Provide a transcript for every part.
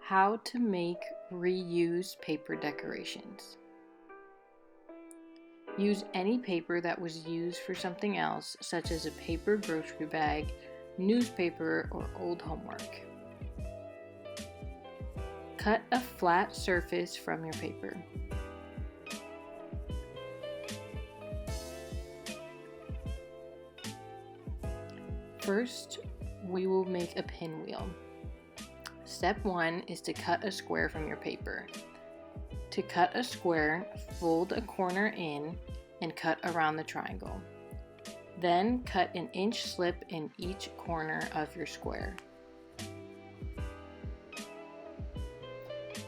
How to make reused paper decorations. Use any paper that was used for something else, such as a paper grocery bag, newspaper, or old homework. Cut a flat surface from your paper. First, we will make a pinwheel. Step 1 is to cut a square from your paper. To cut a square, fold a corner in and cut around the triangle. Then cut an inch slip in each corner of your square.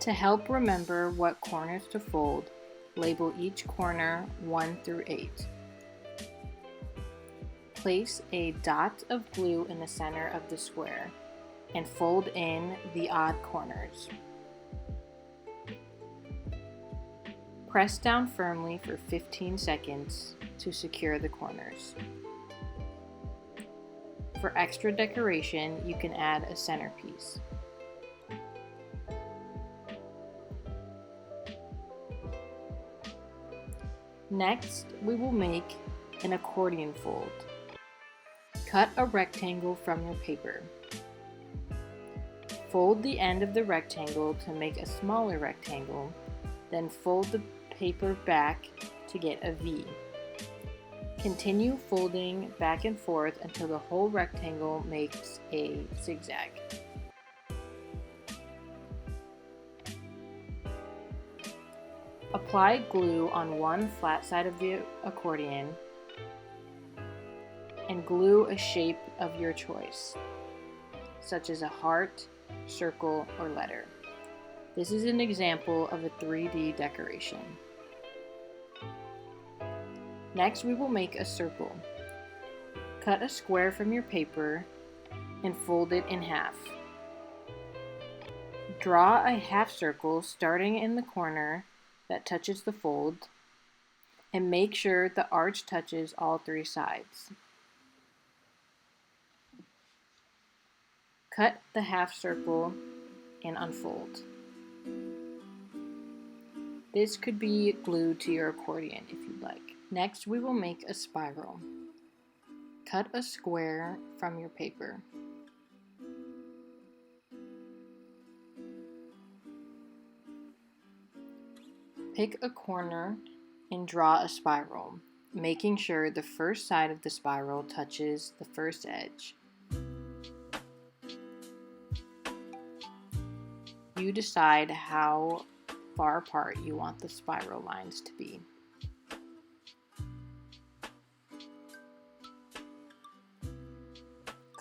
To help remember what corners to fold, label each corner 1 through 8. Place a dot of glue in the center of the square and fold in the odd corners. Press down firmly for 15 seconds to secure the corners. For extra decoration, you can add a centerpiece. Next, we will make an accordion fold. Cut a rectangle from your paper. Fold the end of the rectangle to make a smaller rectangle, then fold the paper back to get a V. Continue folding back and forth until the whole rectangle makes a zigzag. Apply glue on one flat side of the accordion and glue a shape of your choice, such as a heart, circle, or letter. This is an example of a 3D decoration. Next, we will make a circle. Cut a square from your paper and fold it in half. Draw a half circle starting in the corner that touches the fold, and make sure the arch touches all 3 sides. Cut the half circle and unfold. This could be glued to your accordion if you'd like. Next, we will make a spiral. Cut a square from your paper. Pick a corner and draw a spiral, making sure the first side of the spiral touches the first edge. You decide how far apart you want the spiral lines to be.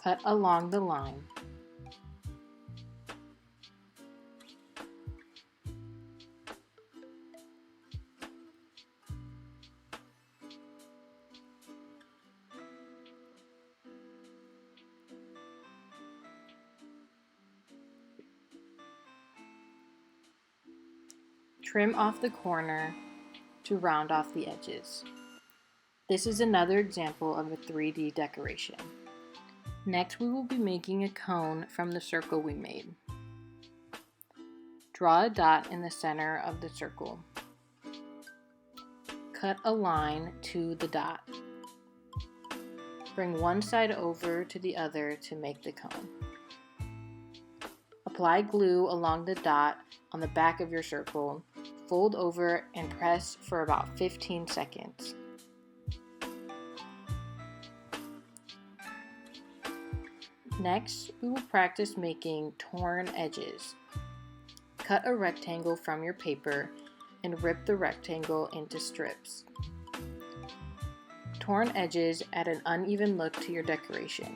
Cut along the line. Trim off the corner to round off the edges. This is another example of a 3D decoration. Next, we will be making a cone from the circle we made. Draw a dot in the center of the circle. Cut a line to the dot. Bring one side over to the other to make the cone. Apply glue along the dot on the back of your circle. Fold over and press for about 15 seconds. Next, we will practice making torn edges. Cut a rectangle from your paper and rip the rectangle into strips. Torn edges add an uneven look to your decoration.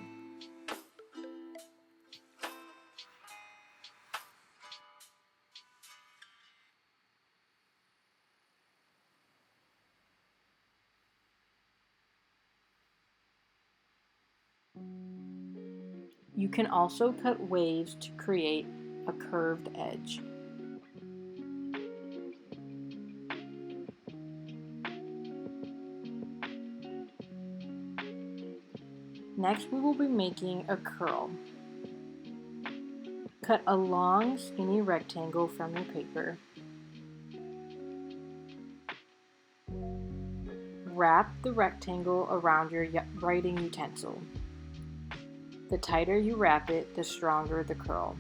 You can also cut waves to create a curved edge. Next, we will be making a curl. Cut a long, skinny rectangle from your paper. Wrap the rectangle around your writing utensil. The tighter you wrap it, the stronger the curl.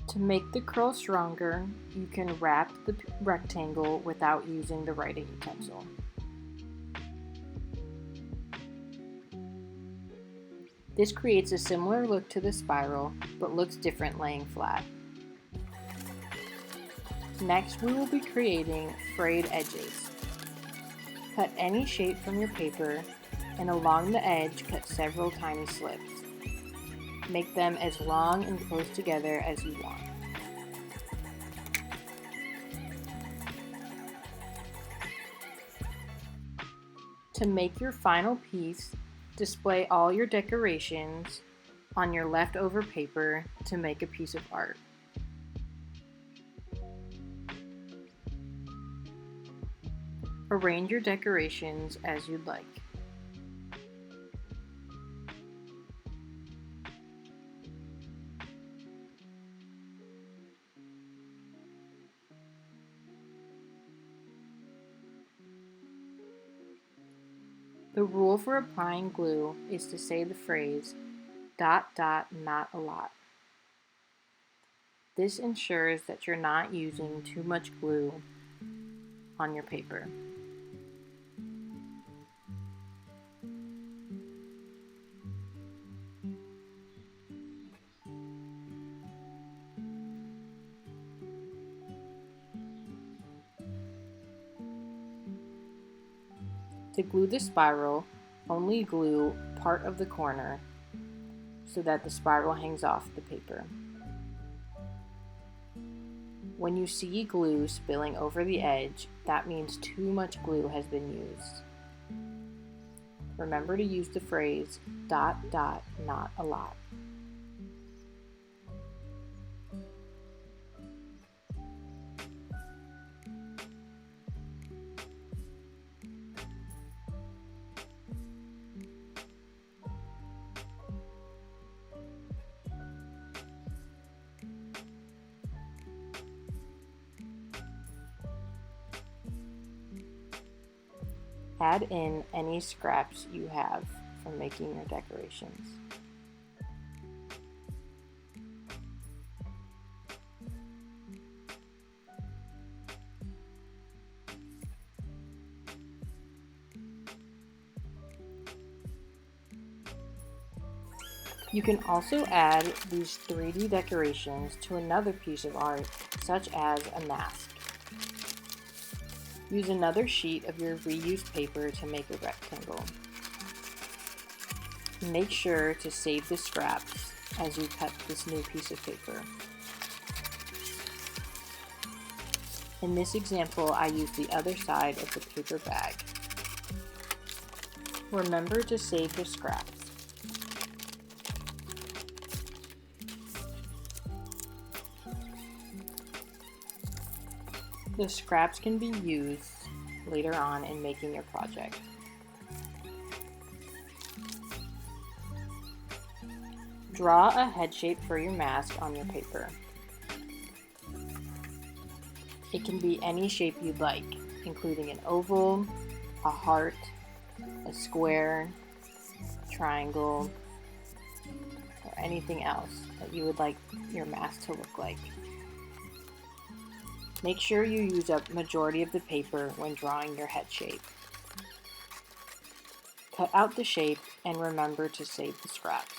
To make the curl stronger, you can wrap the rectangle without using the writing utensil. This creates a similar look to the spiral, but looks different laying flat. Next, we will be creating frayed edges. Cut any shape from your paper, and along the edge, cut several tiny slips. Make them as long and close together as you want. To make your final piece, display all your decorations on your leftover paper to make a piece of art. Arrange your decorations as you'd like. The rule for applying glue is to say the phrase, "dot dot not a lot." This ensures that you're not using too much glue on your paper. To glue the spiral, only glue part of the corner so that the spiral hangs off the paper. When you see glue spilling over the edge, that means too much glue has been used. Remember to use the phrase, "dot dot not a lot." Add in any scraps you have from making your decorations. You can also add these 3D decorations to another piece of art, such as a mask. Use another sheet of your reused paper to make a rectangle. Make sure to save the scraps as you cut this new piece of paper. In this example, I used the other side of the paper bag. Remember to save the scraps. The scraps can be used later on in making your project. Draw a head shape for your mask on your paper. It can be any shape you'd like, including an oval, a heart, a square, triangle, or anything else that you would like your mask to look like. Make sure you use up majority of the paper when drawing your head shape. Cut out the shape and remember to save the scraps.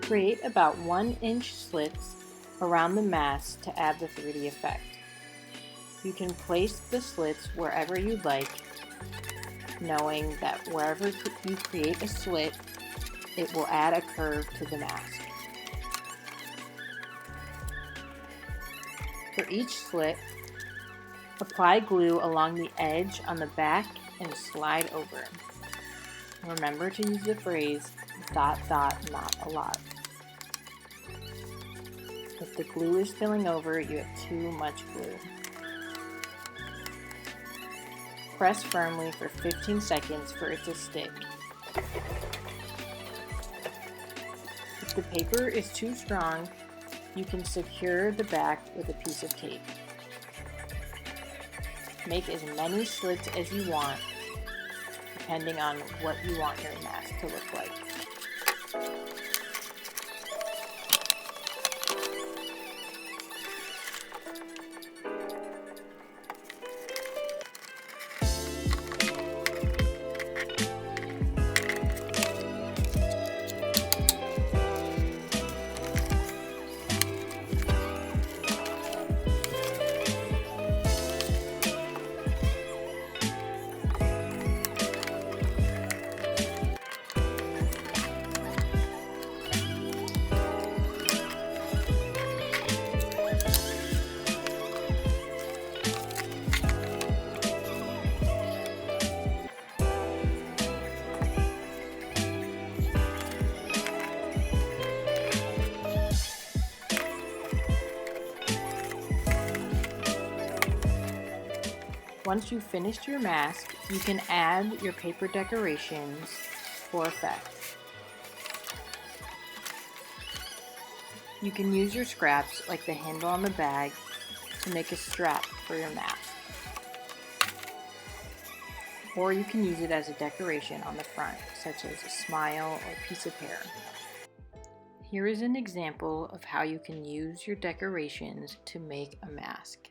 Create about 1-inch slits around the mask to add the 3D effect. You can place the slits wherever you'd like, knowing that wherever you create a slit, it will add a curve to the mask. For each slit, apply glue along the edge on the back and slide over. Remember to use the phrase dot dot not a lot. If the glue is spilling over, you have too much glue. Press firmly for 15 seconds for it to stick. If the paper is too strong, you can secure the back with a piece of tape. Make as many slits as you want, depending on what you want your mask to look like. Once you've finished your mask, you can add your paper decorations for effect. You can use your scraps, like the handle on the bag, to make a strap for your mask. Or you can use it as a decoration on the front, such as a smile or a piece of hair. Here is an example of how you can use your decorations to make a mask.